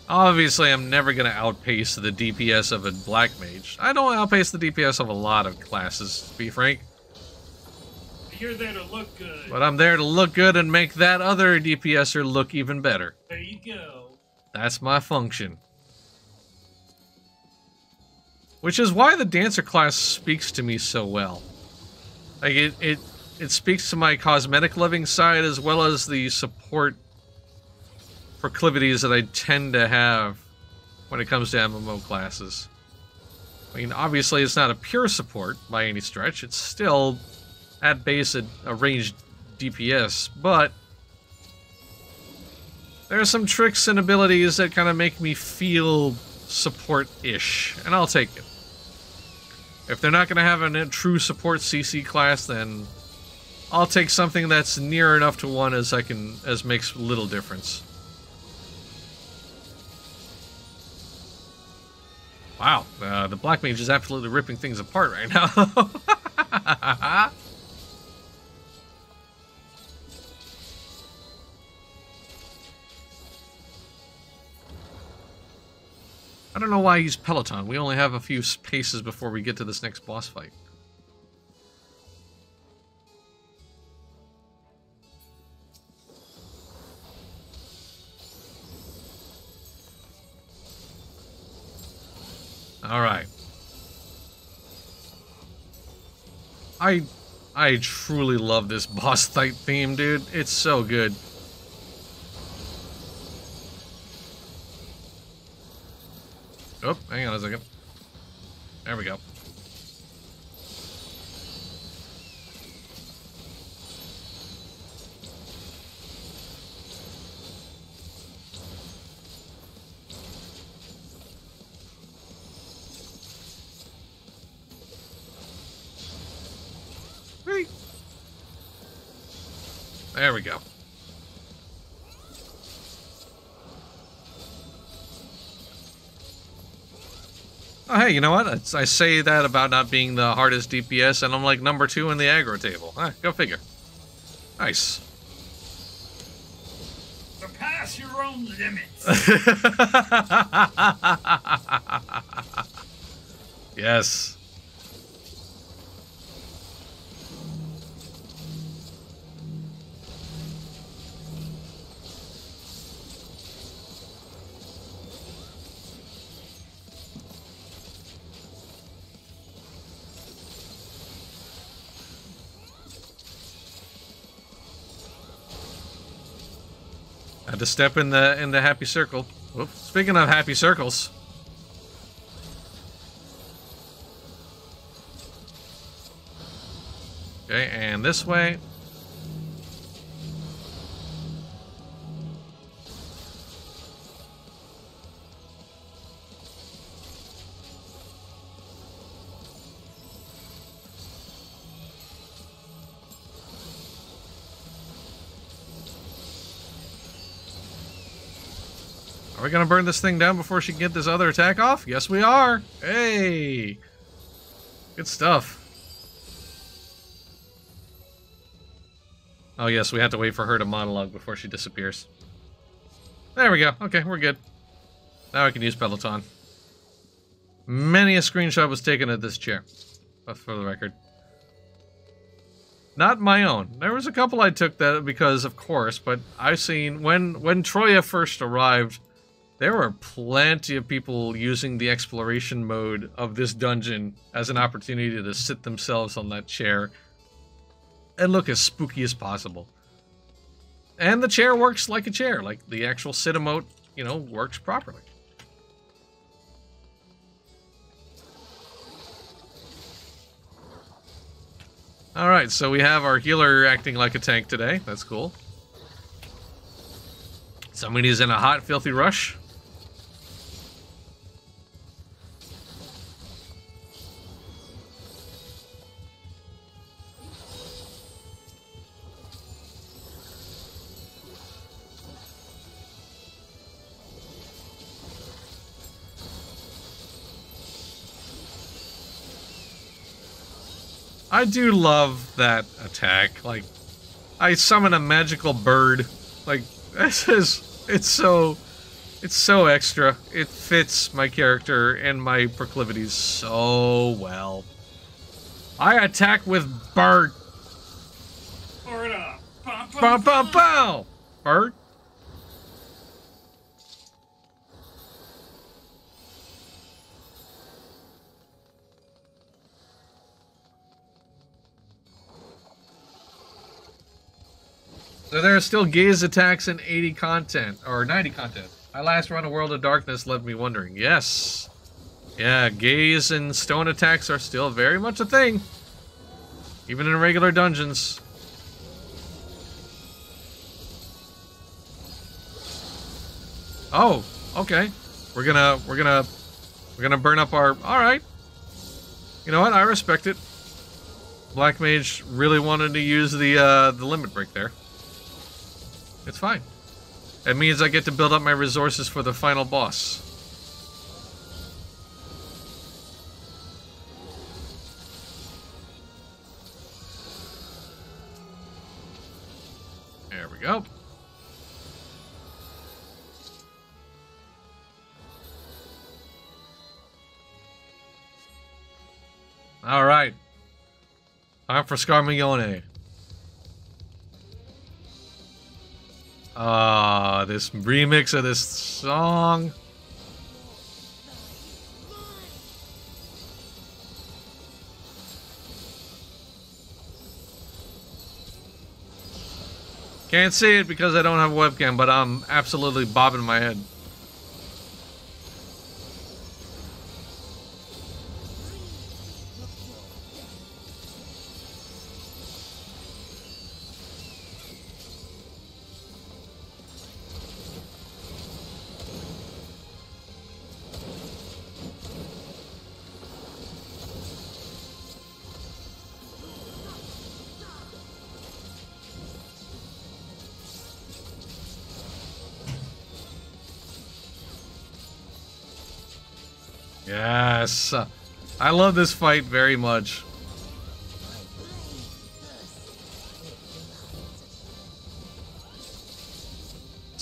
Obviously, I'm never going to outpace the DPS of a black mage. I don't outpace the DPS of a lot of classes, to be frank. You're there to look good. But I'm there to look good and make that other DPSer look even better. There you go. That's my function. Which is why the dancer class speaks to me so well. Like, it speaks to my cosmetic loving side as well as the support proclivities that I tend to have when it comes to MMO classes. I mean, obviously it's not a pure support by any stretch. It's still, at base, a ranged DPS, but there are some tricks and abilities that kind of make me feel support-ish, and I'll take it. If they're not going to have a true support CC class, then I'll take something that's near enough to one as makes little difference. Wow, the Black Mage is absolutely ripping things apart right now. I don't know why he's Peloton. We only have a few paces before we get to this next boss fight. Alright. I truly love this boss fight theme, dude. It's so good. Oh, hang on a second. There we go. Whee! There we go. Oh, hey, you know what? I say that about not being the hardest DPS, and I'm like number 2 in the aggro table. Go figure. Nice. Surpass surpass your own limits. Yes. Had to step in the happy circle. Whoop. Speaking of happy circles. Okay, and this way. Are we gonna burn this thing down before she can get this other attack off? Yes, we are. Hey, good stuff. Oh yes, we have to wait for her to monologue before she disappears. There we go. Okay, we're good. Now I can use Peloton. Many a screenshot was taken of this chair, for the record. Not my own. There was a couple I took that because, of course, but I've seen when Troya first arrived, there were plenty of people using the exploration mode of this dungeon as an opportunity to sit themselves on that chair and look as spooky as possible. And the chair works like a chair, like the actual sit emote, you know, works properly. Alright, so we have our healer acting like a tank today. That's cool. Somebody's in a hot, filthy rush. I do love that attack. Like, I summon a magical bird. Like, this is, it's so extra. It fits my character and my proclivities so well. I attack with bird. Bow, bow, bow. Bird. So there are still gaze attacks and 80 content, or 90 content. My last run of World of Darkness left me wondering. Yes. Yeah, gaze and stone attacks are still very much a thing. Even in regular dungeons. Oh, okay. We're gonna burn up our... Alright. You know what? I respect it. Black Mage really wanted to use the limit break there. It's fine. It means I get to build up my resources for the final boss. There we go. All right. Time for Scarmiglione. Ah, this remix of this song. Can't see it because I don't have a webcam, but I'm absolutely bobbing my head. Yes, I love this fight very much.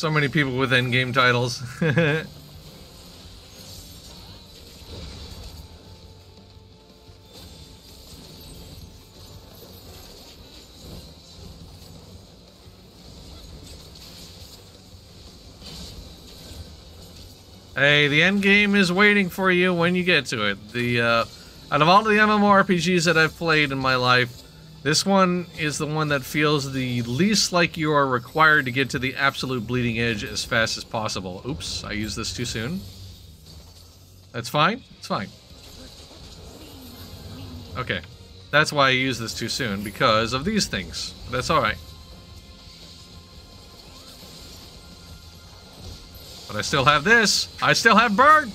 So many people with endgame titles. Hey, the end game is waiting for you when you get to it. The out of all the MMORPGs that I've played in my life, this one is the one that feels the least like you are required to get to the absolute bleeding edge as fast as possible. Oops, I used this too soon. That's fine. It's fine. Okay, that's why I used this too soon, because of these things. That's alright. But I still have this. I still have burn.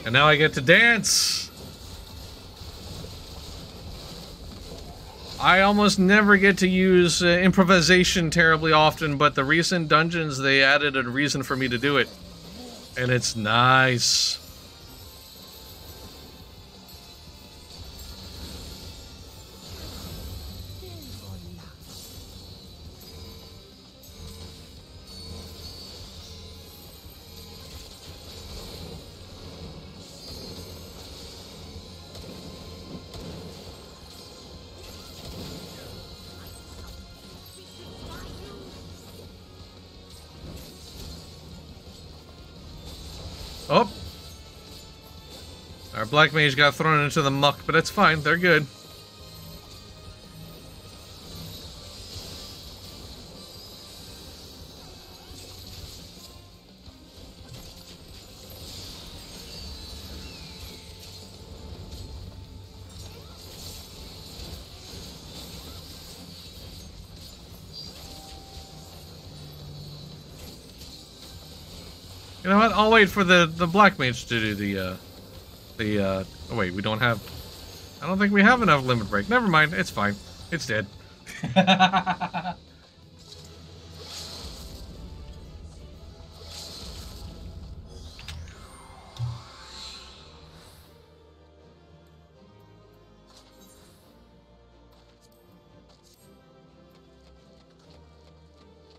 And now I get to dance. I almost never get to use improvisation terribly often, but the recent dungeons, they added a reason for me to do it. And it's nice. Oh! Our black mage got thrown into the muck, but it's fine. They're good. You know what? I'll wait for the black mage to do oh wait, we don't have... I don't think we have enough limit break. Never mind, it's fine. It's dead.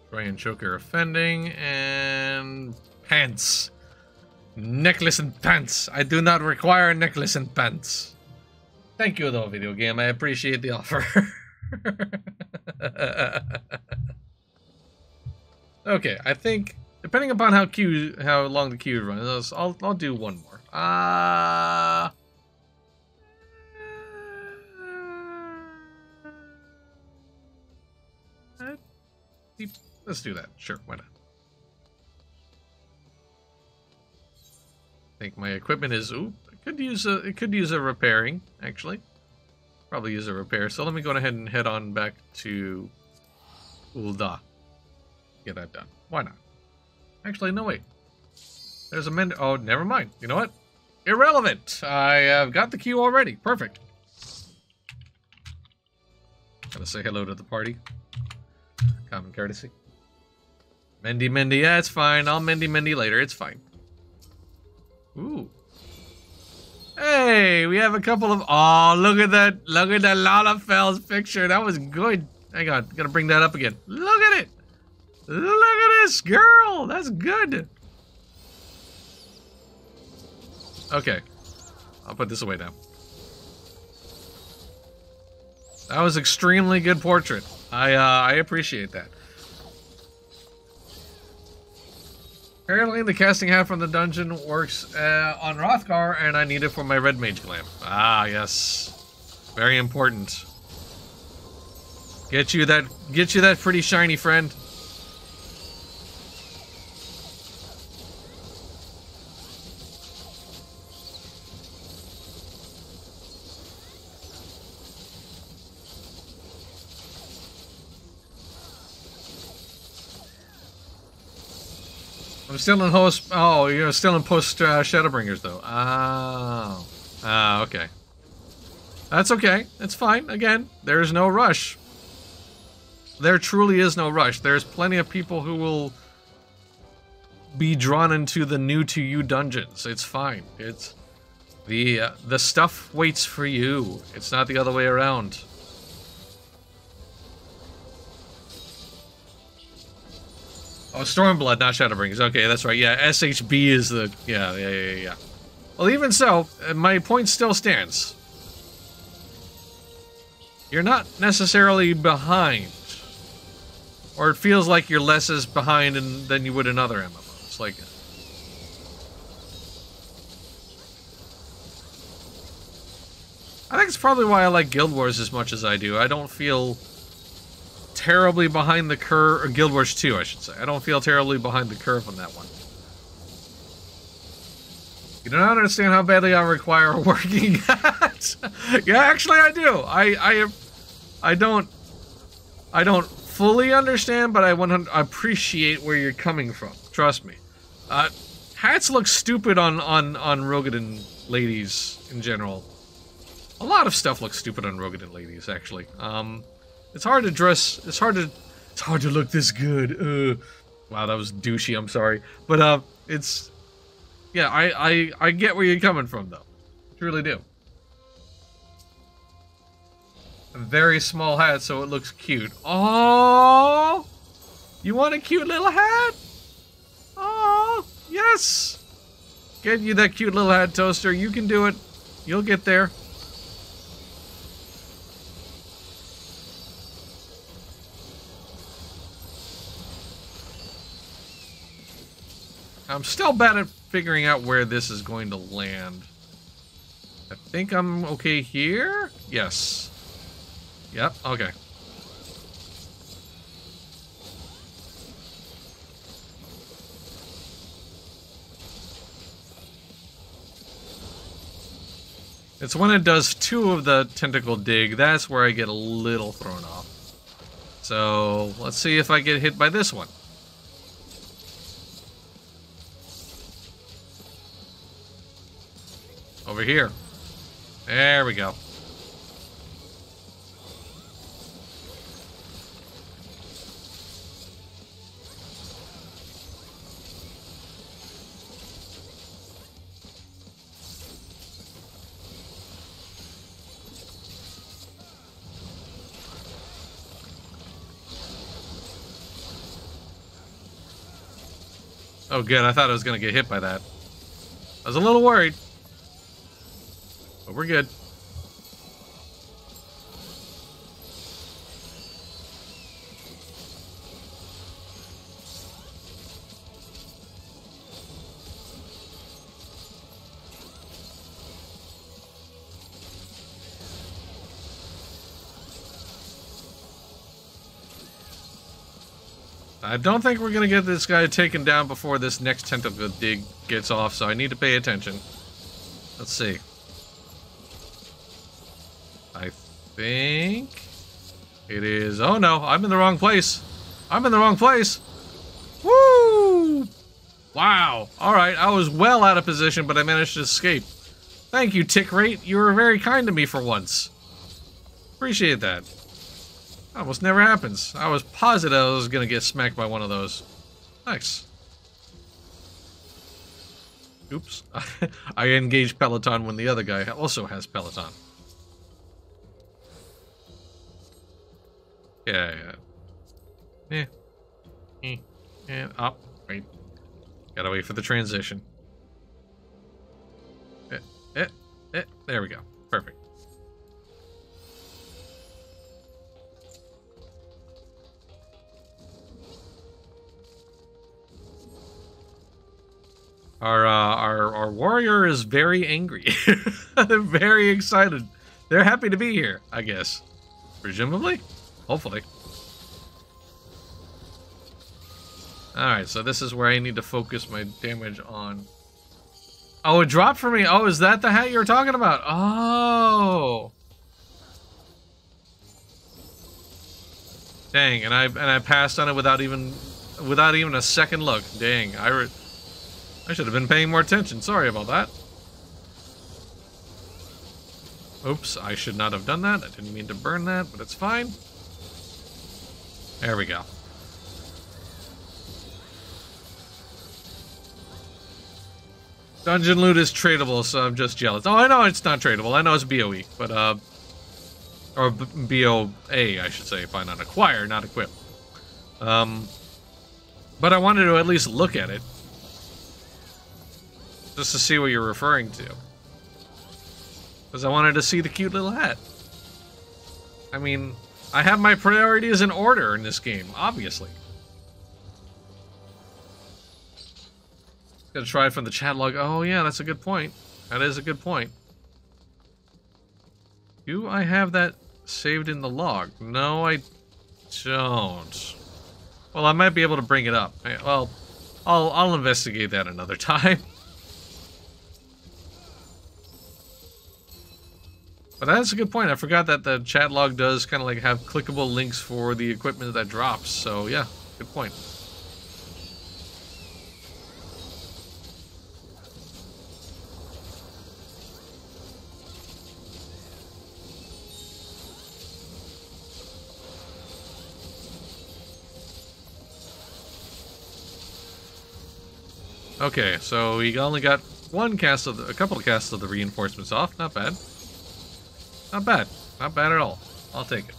Try and choker offending, and... pants. Necklace and pants. I do not require a necklace and pants. Thank you though, video game. I appreciate the offer. Okay, I think depending upon how long the queue runs, I'll do one more. Let's do that. Sure, why not? I think my equipment is it could use a repairing, actually. Probably use a repair. So let me go ahead and head on back to Ul'dah. Get that done. Why not? Actually, no wait. There's a mend. Oh, never mind. You know what? Irrelevant. I have got the queue already. Perfect. Gotta say hello to the party. Common courtesy. Mendy. Yeah, it's fine. I'll Mendy later. It's fine. Ooh. Hey, we have a couple of... Oh, look at that. Look at that Lalafell's picture. That was good. Hang on. Gotta bring that up again. Look at it. Look at this girl. That's good. Okay. I'll put this away now. That was extremely good portrait. I appreciate that. Apparently the casting hat from the dungeon works on Hrothgar, and I need it for my red mage glam. Ah, yes. Very important. Get you that pretty shiny friend. I'm still in host. Oh, you're still in post Shadowbringers though. Oh. Ah, okay. That's okay. It's fine. Again, there's no rush. There truly is no rush. There's plenty of people who will be drawn into the new to you dungeons. It's fine. It's the stuff waits for you. It's not the other way around. Oh, Stormblood, not Shadowbringers. Okay, that's right. Yeah, SHB is the... Yeah. Well, even so, my point still stands. You're not necessarily behind. Or it feels like you're less as behind than you would in other MMOs. Like... I think it's probably why I like Guild Wars as much as I do. I don't feel terribly behind the curve, or Guild Wars 2, I should say. I don't feel terribly behind the curve on that one. You do not understand how badly I require a working hat. Yeah, actually I do. I don't fully understand, but I appreciate where you're coming from. Trust me. Hats look stupid on Rogadin ladies in general. A lot of stuff looks stupid on Rogadin ladies, actually. It's hard to dress. It's hard to look this good. Wow, that was douchey. I'm sorry, but it's. Yeah, I get where you're coming from, though. Truly do. A very small hat, so it looks cute. Oh, you want a cute little hat? Oh, yes. Get you that cute little hat, Toaster. You can do it. You'll get there. I'm still bad at figuring out where this is going to land. I think I'm okay here? Yes. Yep, okay. It's when it does 2 of the tentacle dig, that's where I get a little thrown off. So, let's see if I get hit by this one. Over here. There we go. Oh, good. I thought I was going to get hit by that. I was a little worried. But we're good. I don't think we're gonna get this guy taken down before this next tentacle dig gets off, so I need to pay attention. Let's see. I think it is... Oh no, I'm in the wrong place. I'm in the wrong place. Woo! Wow. Alright, I was well out of position, but I managed to escape. Thank you, Tick Rate. You were very kind to me for once. Appreciate that. Almost never happens. I was positive I was gonna get smacked by one of those. Nice. Oops. I engaged Peloton when the other guy also has Peloton. Yeah. Oh, wait. Gotta wait for the transition. There we go. Perfect. Our warrior is very angry. They're very excited. They're happy to be here, I guess. Presumably? Hopefully. Alright, so this is where I need to focus my damage on. Oh, it dropped for me. Oh, is that the hat you were talking about? Oh. Dang, and I passed on it without even a second look. Dang, I should have been paying more attention. Sorry about that. Oops, I should not have done that. I didn't mean to burn that, but it's fine. There we go. Dungeon loot is tradable, so I'm just jealous. Oh, I know it's not tradable. I know it's BOE, but, or BOA, I should say. Buy, not acquire, not equip. But I wanted to at least look at it. Just to see what you're referring to. Because I wanted to see the cute little hat. I mean, I have my priorities in order in this game, obviously. Gotta try it from the chat log. Oh yeah, that's a good point. That is a good point. Do I have that saved in the log? No, I don't. Well, I might be able to bring it up. Well, I'll investigate that another time. But that's a good point. I forgot that the chat log does kind of like have clickable links for the equipment that drops. So yeah, good point. Okay, so we only got a couple of casts of the reinforcements off. Not bad. Not bad. Not bad at all. I'll take it.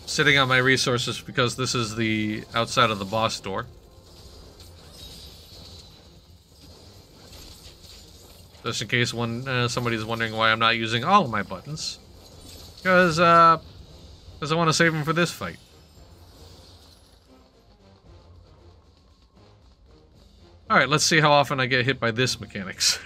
Sitting on my resources because this is the outside of the boss door. Just in case somebody's wondering why I'm not using all of my buttons. Because I want to save them for this fight. Alright, let's see how often I get hit by this mechanics.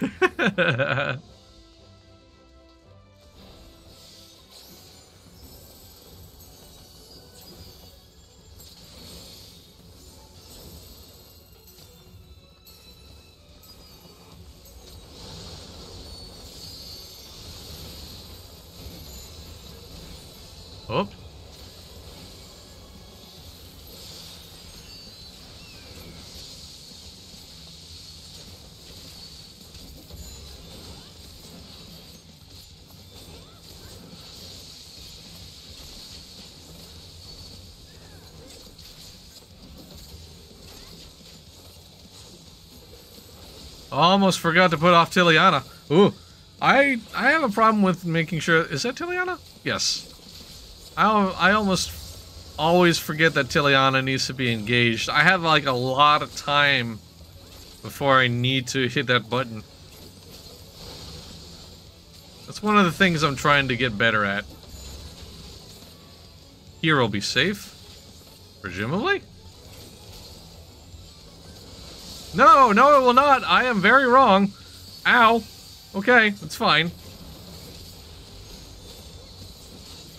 Oops. Almost forgot to put off Tiliana. Ooh, I have a problem with making sure. Is that Tiliana? Yes. I almost always forget that Tiliana needs to be engaged. I have like a lot of time before I need to hit that button. That's one of the things I'm trying to get better at. Here will be safe, presumably. No, no, it will not. I am very wrong. Ow. Okay, that's fine.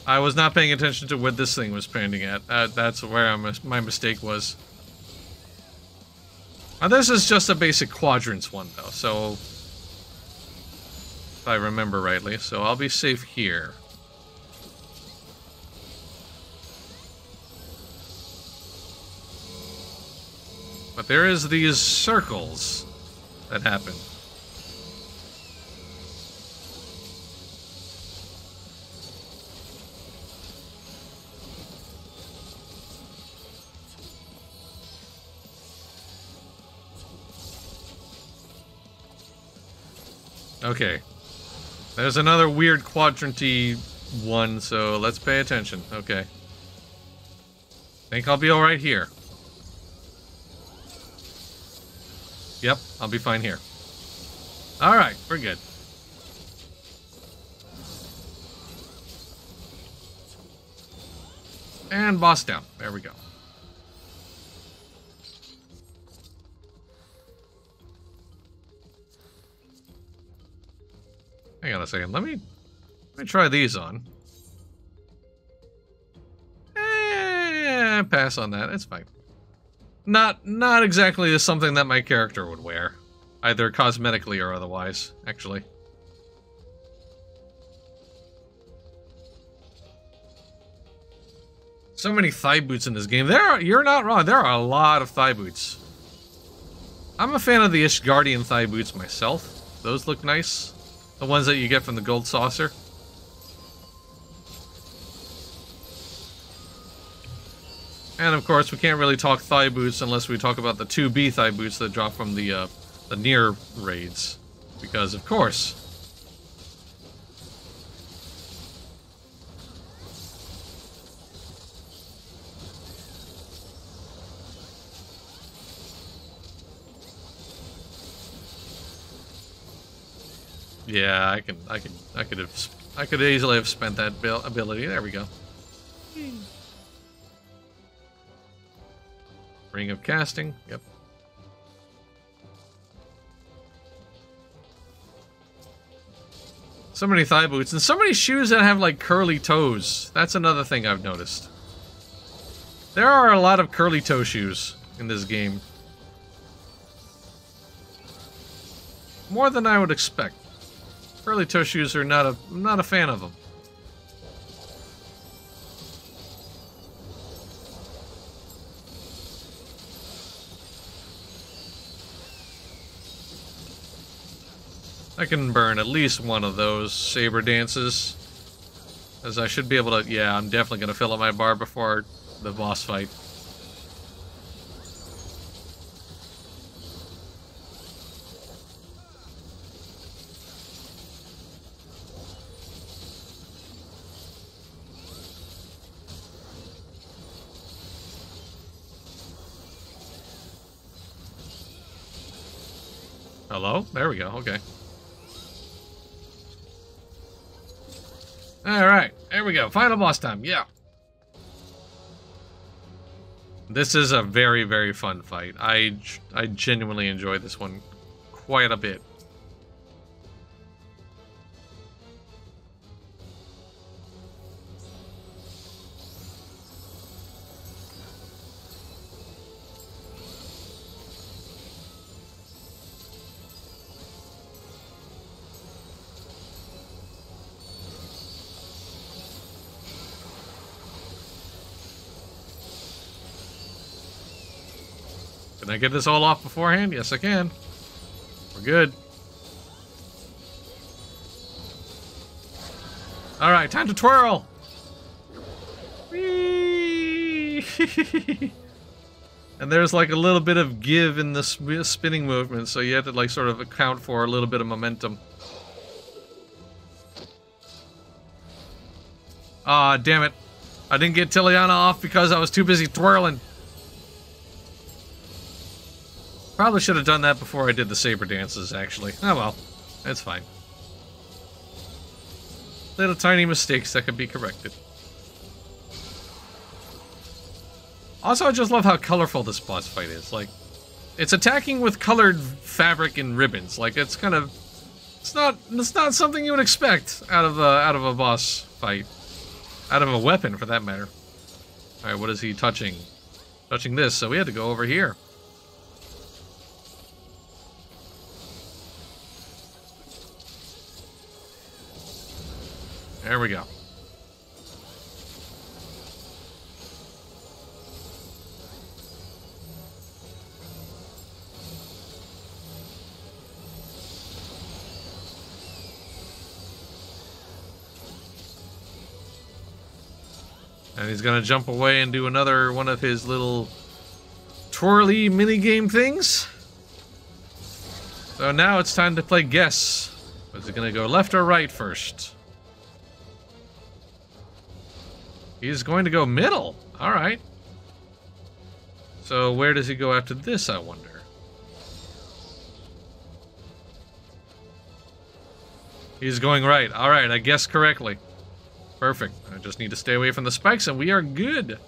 I was not paying attention to what this thing was pointing at. That's where my mistake was. Now, this is just a basic quadrants one, though, so... if I remember rightly, so I'll be safe here. But there is these circles that happen. Okay. There's another weird quadrant-y one, so let's pay attention. Okay. Think I'll be alright here. Yep, I'll be fine here. Alright, we're good. And boss down. There we go. Hang on a second. Let me try these on. Pass on that. It's fine. Not exactly something that my character would wear, either cosmetically or otherwise, actually. So many thigh boots in this game. You're not wrong. There are a lot of thigh boots. I'm a fan of the Ishgardian thigh boots myself. Those look nice. The ones that you get from the gold saucer. And of course, we can't really talk thigh boots unless we talk about the 2B thigh boots that drop from the near raids. Because of course. Yeah, I could easily have spent that ability. There we go. Ring of casting. Yep. So many thigh boots and so many shoes that have like curly toes. That's another thing I've noticed. There are a lot of curly toe shoes in this game. More than I would expect. Curly toe shoes are not a fan of them. I can burn at least one of those saber dances. As I should be able to... Yeah, I'm definitely going to fill up my bar before the boss fight. Hello? There we go, okay. Alright, there we go. Final boss time, yeah. This is a very, very fun fight. I genuinely enjoy this one quite a bit. Can I get this all off beforehand? Yes, I can. We're good. Alright, time to twirl! Whee! And there's like a little bit of give in the spinning movement, so you have to like sort of account for a little bit of momentum. Ah, damn it. I didn't get Tiliana off because I was too busy twirling. Probably should have done that before I did the saber dances, actually. Oh well, it's fine. Little tiny mistakes that can be corrected. Also, I just love how colorful this boss fight is. Like, it's attacking with colored fabric and ribbons. Like, it's kind of... It's not something you would expect out of a boss fight. Out of a weapon, for that matter. Alright, what is he touching? Touching this, so we had to go over here. There we go. And he's gonna jump away and do another one of his little twirly minigame things. So now it's time to play guess. Is it gonna go left or right first? He's going to go middle. Alright. So where does he go after this, I wonder? He's going right. Alright, I guessed correctly. Perfect. I just need to stay away from the spikes and we are good.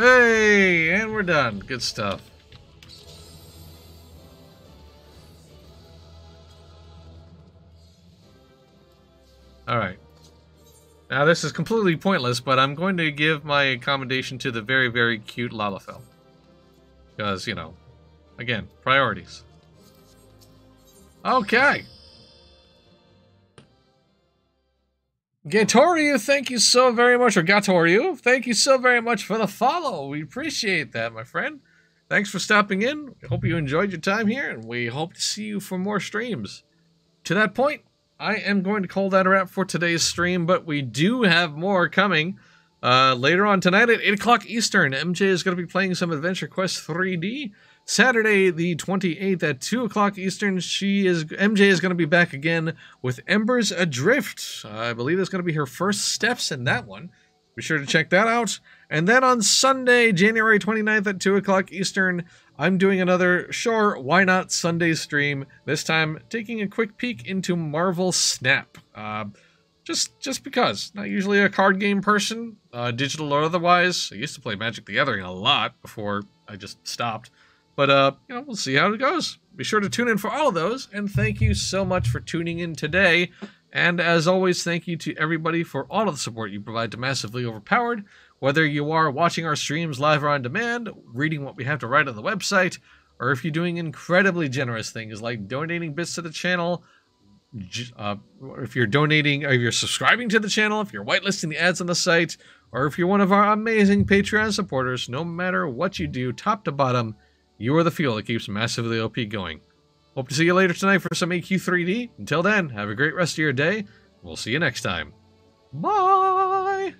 Hey, and we're done. Good stuff. Alright. Now this is completely pointless, but I'm going to give my commendation to the very, very cute Lalafell. Because, you know, again, priorities. Okay. Gatoriu, thank you so very much, or Gatoriu, thank you so very much for the follow. We appreciate that, my friend. Thanks for stopping in. We hope you enjoyed your time here, and we hope to see you for more streams. To that point, I am going to call that a wrap for today's stream, but we do have more coming. Later on tonight at 8 o'clock Eastern, MJ is going to be playing some Adventure Quest 3D. Saturday the 28th at 2 o'clock Eastern, MJ is going to be back again with Embers Adrift. I believe it's going to be her first steps in that one. Be sure to check that out. And then on Sunday, January 29th at 2 o'clock Eastern, I'm doing another Sure Why Not Sunday stream. This time, taking a quick peek into Marvel Snap. Just because. Not usually a card game person, digital or otherwise. I used to play Magic the Gathering a lot before I just stopped. But, you know, we'll see how it goes. Be sure to tune in for all of those, and thank you so much for tuning in today. And as always, thank you to everybody for all of the support you provide to Massively Overpowered. Whether you are watching our streams live or on demand, reading what we have to write on the website, or if you're doing incredibly generous things like donating bits to the channel, if you're donating, or if you're subscribing to the channel, if you're whitelisting the ads on the site, or if you're one of our amazing Patreon supporters, no matter what you do, top to bottom, you are the fuel that keeps Massively OP going. Hope to see you later tonight for some AQ3D. Until then, have a great rest of your day. We'll see you next time. Bye!